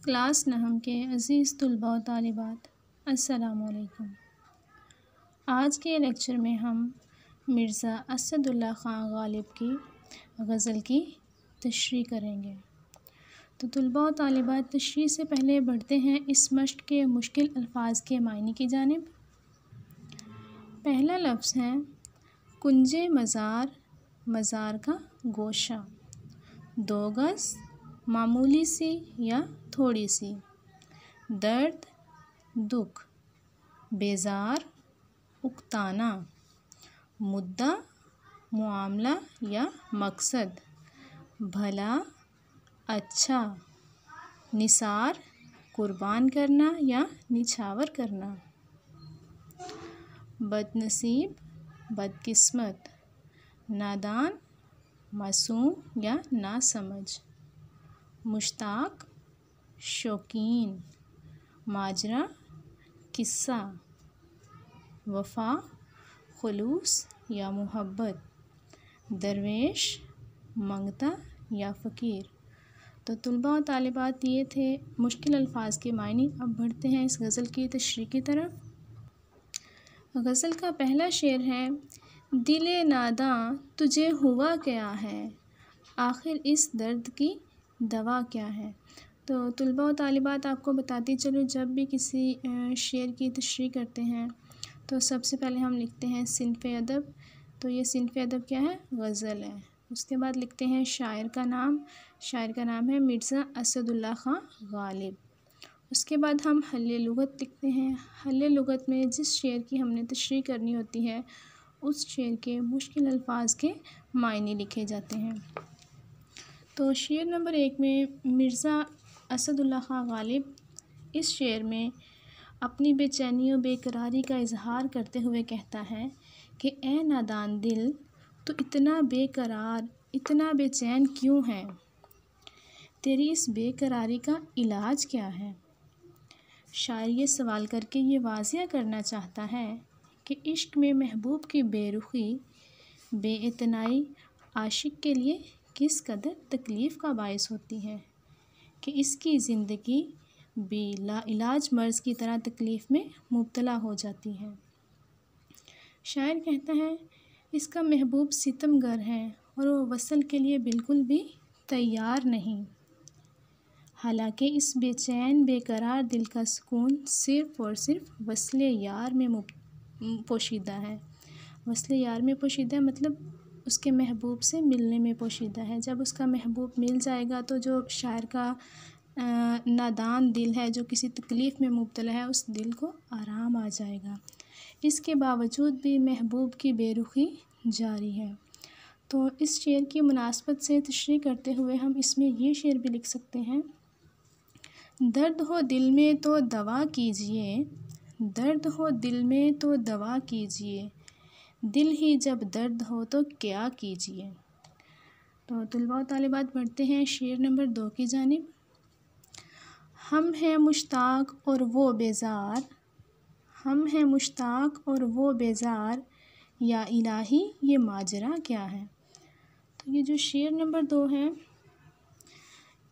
Class नहम के अज़ीज़ तुलबा व तालिबात, अस्सलामु अलैकुम। आज के लेक्चर में हम मिर्ज़ा असदुल्ला ख़ान ग़ालिब की गज़ल की तशरीह करेंगे। तो तुलबा व तालिबात, तशरीह से पहले बढ़ते हैं इस मश्क के मुश्किल अल्फाज के मायने की जानिब। पहला लफ्ज़ है कुंजे मज़ार, मज़ार का गोशा, 2 गज़, मामूली सी या थोड़ी सी, दर्द, दुख, बेजार, उकताना, मुद्दा, मुआमला या मकसद, भला, अच्छा, निसार, कुर्बान करना या निछावर करना, बदनसीब, बदकिस्मत, नादान, मासूम या नासमझ, मुश्ताक, शौकीन, माजरा, किस्सा, वफ़ा, खुलूस या मोहब्बत, दरवेश, मंगता या फ़कीर। तो तुलबा और तालिबात, ये थे मुश्किल अल्फाज के मायने। अब बढ़ते हैं इस गज़ल की तशरीह की तरफ। गज़ल का पहला शेर है दिले नादां तुझे हुआ क्या है, आखिर इस दर्द की दवा क्या है। तो तुलबा व तालिबात, आपको बताती चलो, जब भी किसी शेर की तशरीह करते हैं तो सबसे पहले हम लिखते हैं सिन्फ़े अदब। तो ये सिन्फ़े अदब क्या है? गज़ल है। उसके बाद लिखते हैं शायर का नाम। शायर का नाम है मिर्ज़ा असदुल्ला ख़ान ग़ालिब। उसके बाद हम हल्ले लुग़त लिखते हैं। हल्ले लुग़त में जिस शेर की हमने तशरीह करनी होती है उस शेर के मुश्किल अल्फाज के मायने लिखे जाते हैं। तो शेर नंबर 1 में मिर्ज़ा असदुल्ला ख़ान ग़ालिब इस शेर में अपनी बेचैनी और बेकरारी का इज़हार करते हुए कहता है कि ए नादान दिल, तो इतना बेकरार, इतना बेचैन क्यों है? तेरी इस बेकरारी का इलाज क्या है? शायर ये सवाल करके ये वाज़िया करना चाहता है कि इश्क में महबूब की बेरुखी, बेइतनाई आशिक के लिए किस कदर तकलीफ़ का बायस होती है कि इसकी ज़िंदगी लाइलाज मर्ज़ की तरह तकलीफ़ में मुब्तला हो जाती है। शायर कहता है इसका महबूब सितमगर है और वो वसल के लिए बिल्कुल भी तैयार नहीं। हालांकि इस बेचैन बेकरार दिल का सुकून सिर्फ़ और सिर्फ वस्ले यार में पोशीदा है। वस्ले यार में पोशीदा मतलब उसके महबूब से मिलने में पोशीदा है। जब उसका महबूब मिल जाएगा तो जो शायर का नादान दिल है, जो किसी तकलीफ़ में मुब्तला है, उस दिल को आराम आ जाएगा। इसके बावजूद भी महबूब की बेरुखी जारी है। तो इस शेर की मुनासबत से तशरीह करते हुए हम इसमें ये शेर भी लिख सकते हैं, दर्द हो दिल में तो दवा कीजिए, दर्द हो दिल में तो दवा कीजिए, दिल ही जब दर्द हो तो क्या कीजिए। तो तुलबा व तालिबात, बढ़ते हैं शेर नंबर 2 की जानिब। हम हैं मुश्ताक और वो बेज़ार, हम हैं मुश्ताक और वो बेज़ार, या इलाही ये माजरा क्या है। तो ये जो शेर नंबर 2 है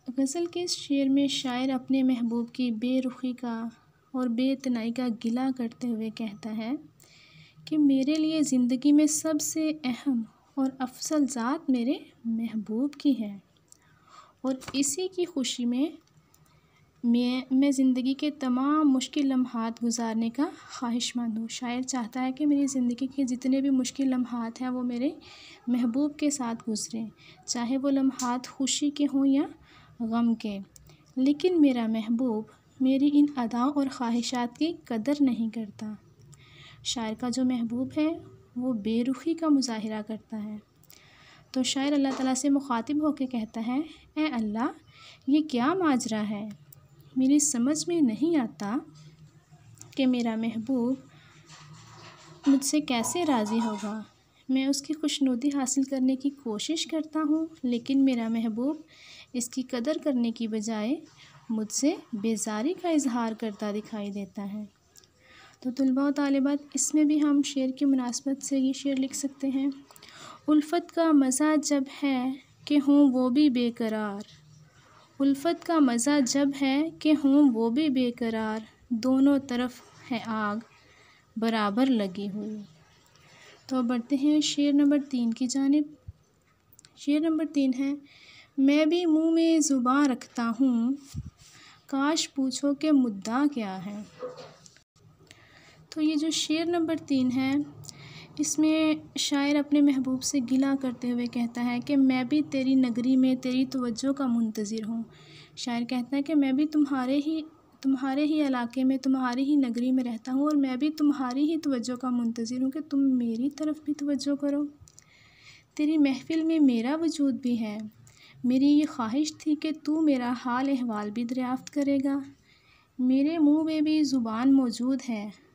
गज़ल के, इस शेर में शायर अपने महबूब की बेरुखी का और बेइतनाई का गिला करते हुए कहता है कि मेरे लिए ज़िंदगी में सबसे अहम और अफसल ज़ात मेरे महबूब की है और इसी की खुशी में मैं ज़िंदगी के तमाम मुश्किल लम्हात गुजारने का ख्वाहिशमंद हूँ। शायर चाहता है कि मेरी ज़िंदगी के जितने भी मुश्किल लम्हात हैं वो मेरे महबूब के साथ गुज़रें, चाहे वो लम्हात खुशी के हों या गम के। लेकिन मेरा महबूब मेरी इन अदाओं और ख्वाहिशात की कदर नहीं करता। शायर का जो महबूब है वो बेरुखी का मुज़ाहिरा करता है। तो शायर अल्लाह ताला से मुखातिब होकर कहता है, ए अल्लाह, ये क्या माजरा है? मेरी समझ में नहीं आता कि मेरा महबूब मुझसे कैसे राज़ी होगा। मैं उसकी खुशनुदी हासिल करने की कोशिश करता हूँ, लेकिन मेरा महबूब इसकी कदर करने की बजाय मुझसे बेजारी का इजहार करता दिखाई देता है। तो तुलबा व तालिबात, इसमें भी हम शेर की मुनासबत से ये शेर लिख सकते हैं, उल्फत का मज़ा जब है कि हों वो भी बेकरार, उल्फत का मज़ा जब है कि हों वो भी बेकरार, दोनों तरफ है आग बराबर लगी हुई। तो बढ़ते हैं शेर नंबर 3 की जानिब। शेर नंबर 3 है, मैं भी मुंह में ज़ुबान रखता हूँ, काश पूछो कि मुद्दा क्या है। तो ये जो शेर नंबर 3 है, इसमें शायर अपने महबूब से गिला करते हुए कहता है कि मैं भी तेरी नगरी में तेरी तवज्जो का मुंतज़िर हूँ। शायर कहता है कि मैं भी तुम्हारे ही इलाके में, तुम्हारी ही नगरी में रहता हूँ और मैं भी तुम्हारी ही तवज्जो का मुंतज़िर हूँ कि तुम मेरी तरफ भी तवज्जो करो। तेरी महफ़िल में मेरा वजूद भी है, मेरी ये ख्वाहिश थी कि तू मेरा हाल अहवाल भी दरियाफ़्त करेगा। मेरे मुँह में भी ज़ुबान मौजूद है,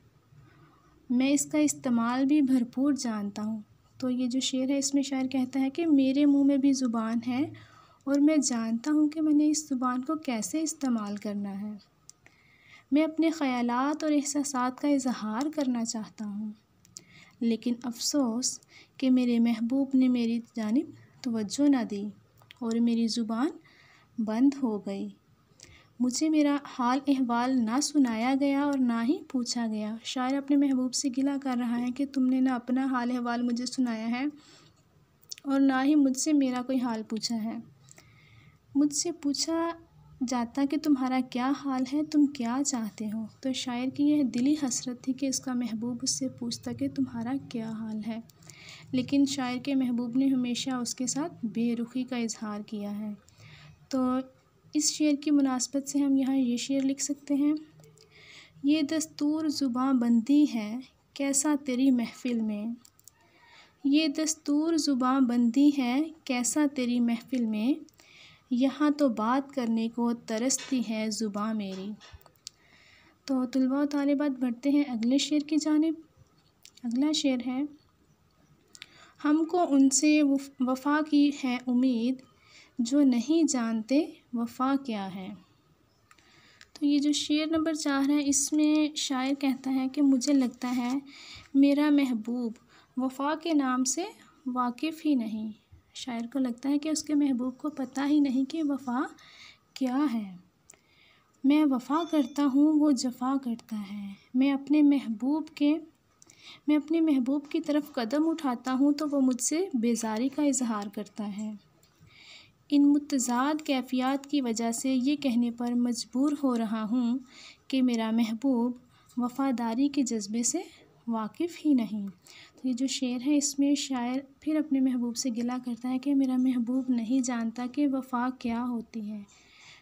मैं इसका इस्तेमाल भी भरपूर जानता हूँ। तो ये जो शेर है, इसमें शायर कहता है कि मेरे मुंह में भी ज़ुबान है और मैं जानता हूँ कि मैंने इस ज़ुबान को कैसे इस्तेमाल करना है। मैं अपने ख़यालात और एहसासात का इज़हार करना चाहता हूँ, लेकिन अफ़सोस कि मेरे महबूब ने मेरी जानिब तवज्जो ना दी और मेरी ज़ुबान बंद हो गई। मुझे मेरा हाल अहवाल ना सुनाया गया और ना ही पूछा गया। शायर अपने महबूब से गिला कर रहा है कि तुमने ना अपना हाल अहवाल मुझे सुनाया है और ना ही मुझसे मेरा कोई हाल पूछा है। मुझसे पूछा जाता कि तुम्हारा क्या हाल है, तुम क्या चाहते हो। तो शायर की यह दिली हसरत थी कि इसका महबूब उससे पूछता कि तुम्हारा क्या हाल है, लेकिन शायर के महबूब ने हमेशा उसके साथ बेरुखी का इजहार किया है। तो इस शेर की मुनासबत से हम यहाँ ये शेर लिख सकते हैं, ये दस्तूर ज़ुबां बंदी है कैसा तेरी महफ़िल में, ये दस्तूर ज़ुबां बंदी है कैसा तेरी महफ़िल में, यहाँ तो बात करने को तरसती है ज़ुबां मेरी। तो तुलबा व तालिबात बढ़ते हैं अगले शेर की जानिब। अगला शेर है, हमको उनसे वफ़ा की है उम्मीद, जो नहीं जानते वफ़ा क्या है। तो ये जो शेर नंबर 4 है, इसमें शायर कहता है कि मुझे लगता है मेरा महबूब वफ़ा के नाम से वाकिफ़ ही नहीं। शायर को लगता है कि उसके महबूब को पता ही नहीं कि वफ़ा क्या है। मैं वफ़ा करता हूँ, वो जफ़ा करता है। मैं अपने महबूब की तरफ कदम उठाता हूँ तो वो मुझसे बेज़ारी का इज़हार करता है। इन मुतज़ाद कैफ़ियत की वजह से ये कहने पर मजबूर हो रहा हूँ कि मेरा महबूब वफ़ादारी के जज्बे से वाकिफ़ ही नहीं। तो ये जो शेर है, इसमें शायर फिर अपने महबूब से गिला करता है कि मेरा महबूब नहीं जानता कि वफ़ा क्या होती है।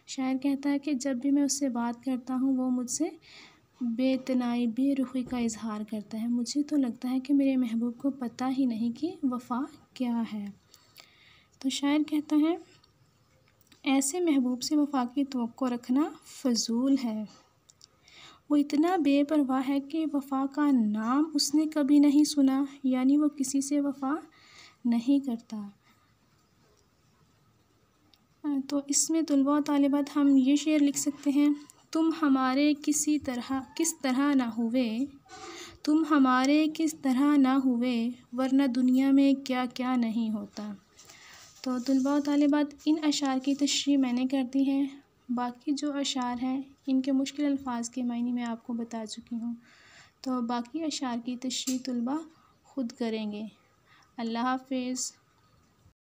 शायर कहता है कि जब भी मैं उससे बात करता हूँ वो मुझसे बेतनाई बेरुखी का इज़हार करता है। मुझे तो लगता है कि मेरे महबूब को पता ही नहीं कि वफ़ा क्या है। तो शायर कहता है, ऐसे महबूब से वफ़ा की तवक्को रखना फ़जूल है। वो इतना बेपरवाह है कि वफ़ा का नाम उसने कभी नहीं सुना, यानी वो किसी से वफ़ा नहीं करता। तो इसमें तुलबा व तालिबात हम ये शेर लिख सकते हैं, तुम हमारे किस तरह ना हुए, तुम हमारे किस तरह ना हुए, वरना दुनिया में क्या क्या नहीं होता। तो तुलबा व तालिबात इन अशार की तशरीह मैंने कर दी है। बाकी जो अशार हैं इनके मुश्किल अल्फाज के मायने मैं आपको बता चुकी हूँ। तो बाकी अशार की तशरीह तुलबा खुद करेंगे। अल्लाह हाफ़िज़।